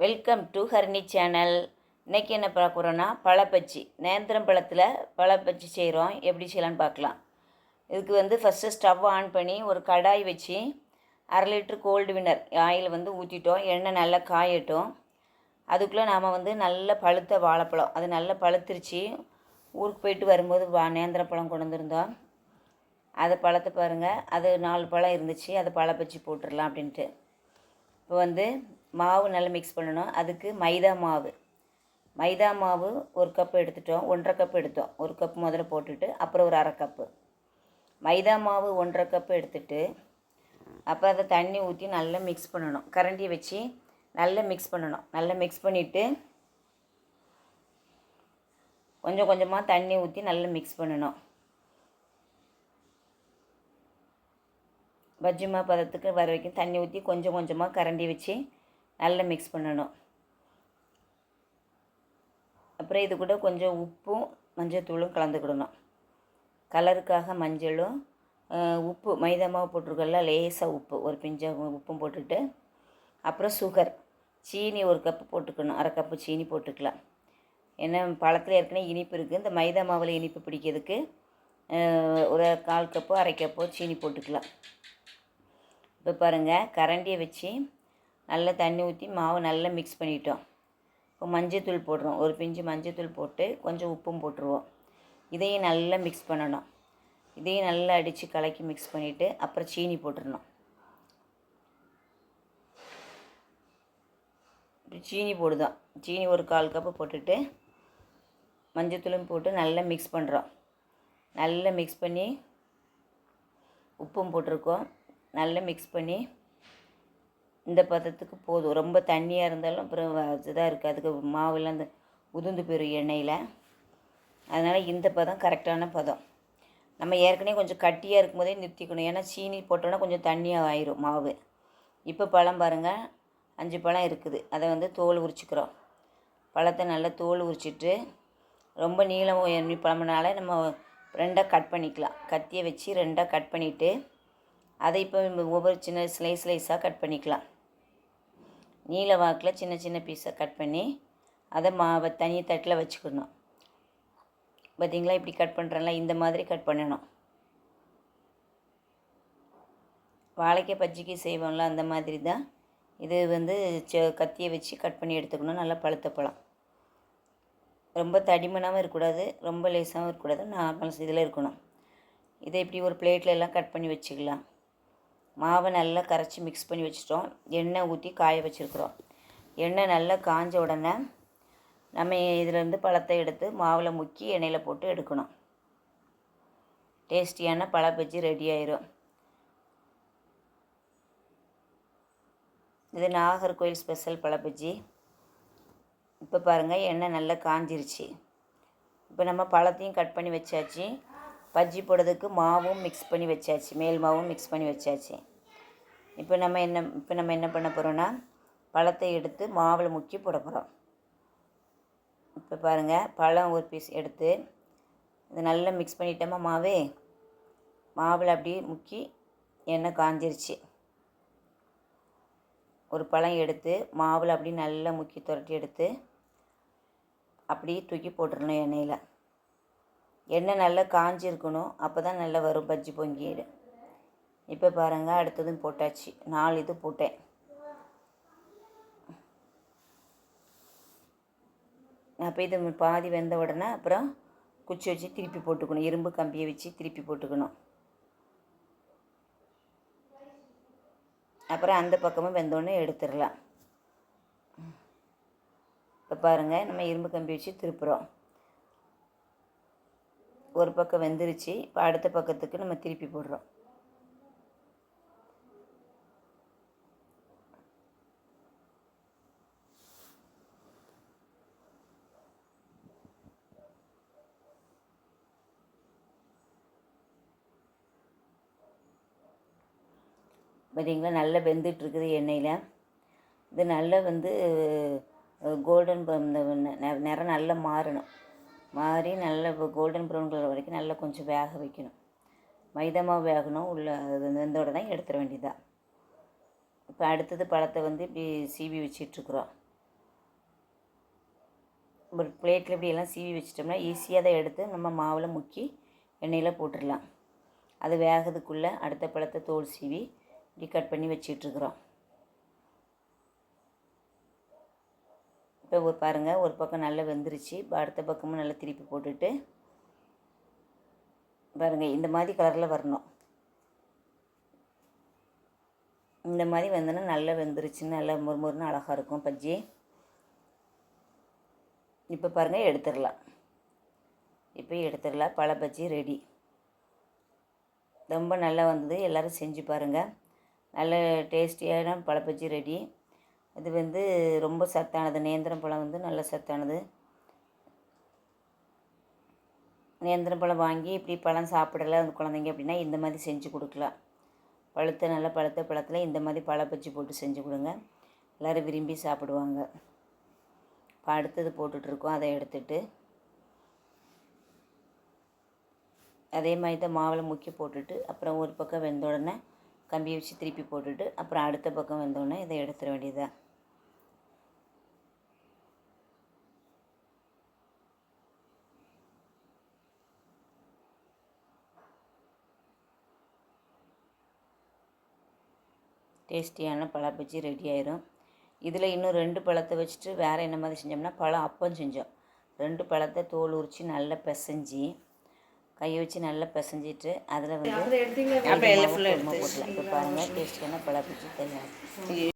Welcome to Harini channel. இன்றைக்கி என்ன பார்க்க போகிறோன்னா பழப்பச்சி. நேந்திரம் பழத்தில் பழப்பச்சி செய்கிறோம். எப்படி செய்யலான்னு பார்க்கலாம். இதுக்கு ஃபஸ்ட்டு ஸ்டவ் ஆன் பண்ணி ஒரு கடாய் வச்சு 1/2 லிட்டர் கோல்டு வினர் ஆயில் ஊற்றிட்டோம். எண்ணெய் நல்லா காயட்டும். அதுக்குள்ளே நாம் நல்ல பழுத்த வாழைப்பழம், அது நல்லா பழுத்துருச்சு. ஊருக்கு போயிட்டு வரும்போது நேந்திரம் பழம் கொண்டு வந்திருந்தோம். அதை பழத்தை பாருங்கள், அது 4 பழம் இருந்துச்சு. அதை பழப்பச்சி போட்டுடலாம் அப்படின்ட்டு. இப்போ மாவு நல்லா மிக்ஸ் பண்ணணும். அதுக்கு மைதா மாவு 1 கப்பு எடுத்துட்டோம். 1.5 கப்பு எடுத்தோம். 1 கப்பு முதல்ல போட்டுட்டு அப்புறம் ஒரு 1/2 கப்பு மைதா மாவு 1.5 கப்பு எடுத்துட்டு அப்புறம் அதை தண்ணி ஊற்றி நல்லா மிக்ஸ் பண்ணணும். கரண்டியை வச்சு நல்லா மிக்ஸ் பண்ணணும். நல்லா மிக்ஸ் பண்ணிவிட்டு கொஞ்சம் கொஞ்சமாக தண்ணி ஊற்றி நல்லா மிக்ஸ் பண்ணணும். பஜ்ஜிமா பதத்துக்கு வர வரைக்கும் தண்ணி ஊற்றி கொஞ்சம் கொஞ்சமாக கரண்டி வச்சு நல்லா மிக்ஸ் பண்ணணும். அப்புறம் இது கூட கொஞ்சம் உப்பும் மஞ்சள் கலந்துக்கிடணும். கலருக்காக மஞ்சளும் உப்பு, மைதா மாவு போட்டிருக்கல, லேசாக உப்பு, ஒரு பிஞ்ச உப்பும் போட்டுட்டு அப்புறம் சுகர், சீனி 1 கப்பு போட்டுக்கணும். 1/2 கப்பு சீனி போட்டுக்கலாம். ஏன்னா பழத்தில் ஏற்கனவே இனிப்பு இருக்குது. இந்த மைதா மாவில் இனிப்பு பிடிக்கிறதுக்கு ஒரு 1/4 கப்போ 1/2 கப்போ சீனி போட்டுக்கலாம். இப்போ பாருங்கள், கரண்டியை வச்சு நல்லா தண்ணி ஊற்றி மாவு நல்லா மிக்ஸ் பண்ணிட்டோம். இப்போ மஞ்சத்தூள் போடுறோம். ஒரு பிஞ்சு மஞ்சத்தூள் போட்டு கொஞ்சம் உப்பும் போட்டுருவோம். இதையும் நல்லா மிக்ஸ் பண்ணணும். இதையும் நல்லா அடித்து கலக்கி மிக்ஸ் பண்ணிவிட்டு அப்புறம் சீனி போட்டுடணும். இப்படி சீனி போடுதோம். சீனி ஒரு 1/4 கப்பு போட்டுட்டு மஞ்சத்தூளும் போட்டு நல்லா மிக்ஸ் பண்ணுறோம். நல்லா மிக்ஸ் பண்ணி உப்பும் போட்டிருக்கோம். நல்லா மிக்ஸ் பண்ணி இந்த பதத்துக்கு போதும். ரொம்ப தண்ணியாக இருந்தாலும் அப்புறம் இதாக இருக்குது, அதுக்கு மாவுலாம் அந்த உதிர்ந்து போயிடும் எண்ணெயில். அதனால் இந்த பதம் கரெக்டான பதம். நம்ம ஏற்கனவே கொஞ்சம் கட்டியாக இருக்கும்போதே நிறுத்திக்கணும். ஏன்னா சீனி போட்டோன்னா கொஞ்சம் தண்ணியாக ஆயிரும் மாவு. இப்போ பழம் பாருங்கள், 5 பழம் இருக்குது. அதை தோல் உரிச்சிக்கிறோம். பழத்தை நல்லா தோல் உரிச்சிட்டு ரொம்ப நீளம் பழம்னால நம்ம 2ஆக கட் பண்ணிக்கலாம். கத்தியை வச்சு 2ஆக கட் பண்ணிவிட்டு அதை இப்போ ஒவ்வொரு சின்ன ஸ்லைஸாக கட் பண்ணிக்கலாம். நீல வாக்கில் சின்ன சின்ன பீஸாக கட் பண்ணி அதை மாவை தனி தட்டில் வச்சுக்கணும். பார்த்திங்களா, இப்படி கட் பண்ணுறேன்ல, இந்த மாதிரி கட் பண்ணணும். வாழைக்காய் பஜ்ஜிக்கு செய்வோம்ல, அந்த மாதிரி தான் இது. கத்தியை வச்சு கட் பண்ணி எடுத்துக்கணும். நல்லா பழுத்த பழம். ரொம்ப தடிமனாகவும் இருக்கக்கூடாது, ரொம்ப லேசாகவும் இருக்கக்கூடாது, நார்மல் இதில் இருக்கணும். இதை இப்படி ஒரு பிளேட்டில் எல்லாம் கட் பண்ணி வச்சுக்கலாம். மாவை நல்லா கரைச்சி மிக்ஸ் பண்ணி வச்சிட்டோம். எண்ணெய் ஊற்றி காய வச்சுருக்குறோம். எண்ணெய் நல்லா காஞ்ச உடனே நம்ம இதிலேருந்து பழத்தை எடுத்து மாவில் முக்கி எண்ணெயில் போட்டு எடுக்கணும். டேஸ்டியான பழப்பஜ்ஜி ரெடி ஆயிரும். இது நாகர்கோவில் ஸ்பெஷல் பழப்பஜ்ஜி. இப்போ பாருங்கள், எண்ணெய் நல்லா காஞ்சிருச்சு. இப்போ நம்ம பழத்தையும் கட் பண்ணி வச்சாச்சு. பஜ்ஜி போடுறதுக்கு மாவும் மிக்ஸ் பண்ணி வச்சாச்சு. மேல் மாவும் மிக்ஸ் பண்ணி வச்சாச்சு. இப்போ நம்ம என்ன பண்ண போகிறோன்னா, பழத்தை எடுத்து மாவில் முக்கி போட போகிறோம். இப்போ பாருங்கள், பழம் ஒரு பீஸ் எடுத்து இது நல்லா மிக்ஸ் பண்ணிட்டோமா மாவில் அப்படியே முக்கி எண்ணெய் காஞ்சிருச்சு. ஒரு பழம் எடுத்து மாவில் அப்படியே நல்லா முக்கி துரட்டி எடுத்து அப்படியே தூக்கி போட்டுடணும் எண்ணெயில். எண்ணெய் நல்லா காஞ்சிருக்கணும், அப்போ தான் நல்லா வரும் பஜ்ஜி பொங்கிடு. இப்போ பாருங்கள், அடுத்ததும் போட்டாச்சு. 4 இது போட்டேன். அப்போ இது பாதி வெந்த உடனே அப்புறம் குச்சி வச்சு திருப்பி போட்டுக்கணும். இரும்பு கம்பியை வச்சு திருப்பி போட்டுக்கணும். அப்புறம் அந்த பக்கமும் வெந்தோடனே எடுத்துடலாம். இப்போ பாருங்கள், நம்ம இரும்பு கம்பி வச்சு திருப்புறோம். ஒரு பக்கம் வெந்துருச்சு. இப்போ அடுத்த பக்கத்துக்கு நம்ம திருப்பி போடுறோம். பார்த்தீங்களா, நல்லா வெந்துட்டுருக்குது எண்ணெயில். இது நல்லா கோல்டன் நிறம் நல்லா மாறணும். மாறி நல்லா கோல்டன் ப்ரௌன் கலர் வரைக்கும் நல்லா கொஞ்சம் வேக வைக்கணும். மைதா மாவு வேகணும். வெந்த உடனே எடுத்துட வேண்டியதான். இப்போ அடுத்தது பழத்தை இப்படி சீவி வச்சிட்ருக்குறோம். ஒரு பிளேட்டில் இப்படியெல்லாம் சீவி வச்சிட்டோம்னா ஈஸியாக அதை எடுத்து நம்ம மாவில் முக்கி எண்ணெயில் போட்டுடலாம். அது வேகிறதுக்குள்ளே அடுத்த பழத்தை தோல் சீவி இப்படி கட் பண்ணி வச்சிட்ருக்குறோம். இப்போ பாருங்கள், ஒரு பக்கம் நல்லா வெந்துருச்சு. இப்போ அடுத்த பக்கமும் நல்லா திருப்பி போட்டுட்டு பாருங்கள், இந்த மாதிரி கலரில் வரணும். இந்த மாதிரி வந்தோன்னா நல்லா வெந்துருச்சுன்னு நல்லா மொறுமொறுன்னு அழகாக இருக்கும் பஜ்ஜி. இப்போ பாருங்கள், எடுத்துடலாம். இப்போ எடுத்துடலாம். பழ பஜ்ஜி ரெடி. ரொம்ப நல்லா வந்தது. எல்லோரும் செஞ்சு பாருங்கள். நல்ல டேஸ்டியான பழ பஜ்ஜி ரெடி. இது வந்து ரொம்ப சத்தானது. நேந்திரம் பழம் வந்து நல்ல சத்தானது. நேந்திரம் பழம் வாங்கி இப்படி பழம் சாப்பிடல அந்த குழந்தைங்க அப்படின்னா இந்த மாதிரி செஞ்சு கொடுக்கலாம். நல்ல பழுத்த பழத்தில் இந்த மாதிரி பழ பஜ்ஜி போட்டு செஞ்சு கொடுங்க. எல்லோரும் விரும்பி சாப்பிடுவாங்க. இப்போ அடுத்தது போட்டுட்ருக்கோம். அதை எடுத்துட்டு அதே மாதிரி தான் மாவில் முக்கி போட்டுட்டு அப்புறம் ஒரு பக்கம் வெந்த உடனே கம்பி வச்சு திருப்பி போட்டுட்டு அப்புறம் அடுத்த பக்கம் வெந்தோடனே இதை எடுத்துட வேண்டியதுதான். டேஸ்டியான பழ பஜ்ஜி ரெடி ஆயிரும். இதில் இன்னும் 2 பழத்தை வச்சுட்டு வேறு என்ன மாதிரி செஞ்சோம்னா பழம் அப்பம் செஞ்சோம். 2 பழத்தை தோல் உரித்து நல்லா பிசைஞ்சி கையை வச்சு நல்லா பிசைஞ்சிட்டு அதில் வந்து போடலாம். இப்போ பாருங்கள், டேஸ்டியான பழ பஜ்ஜி தயார்.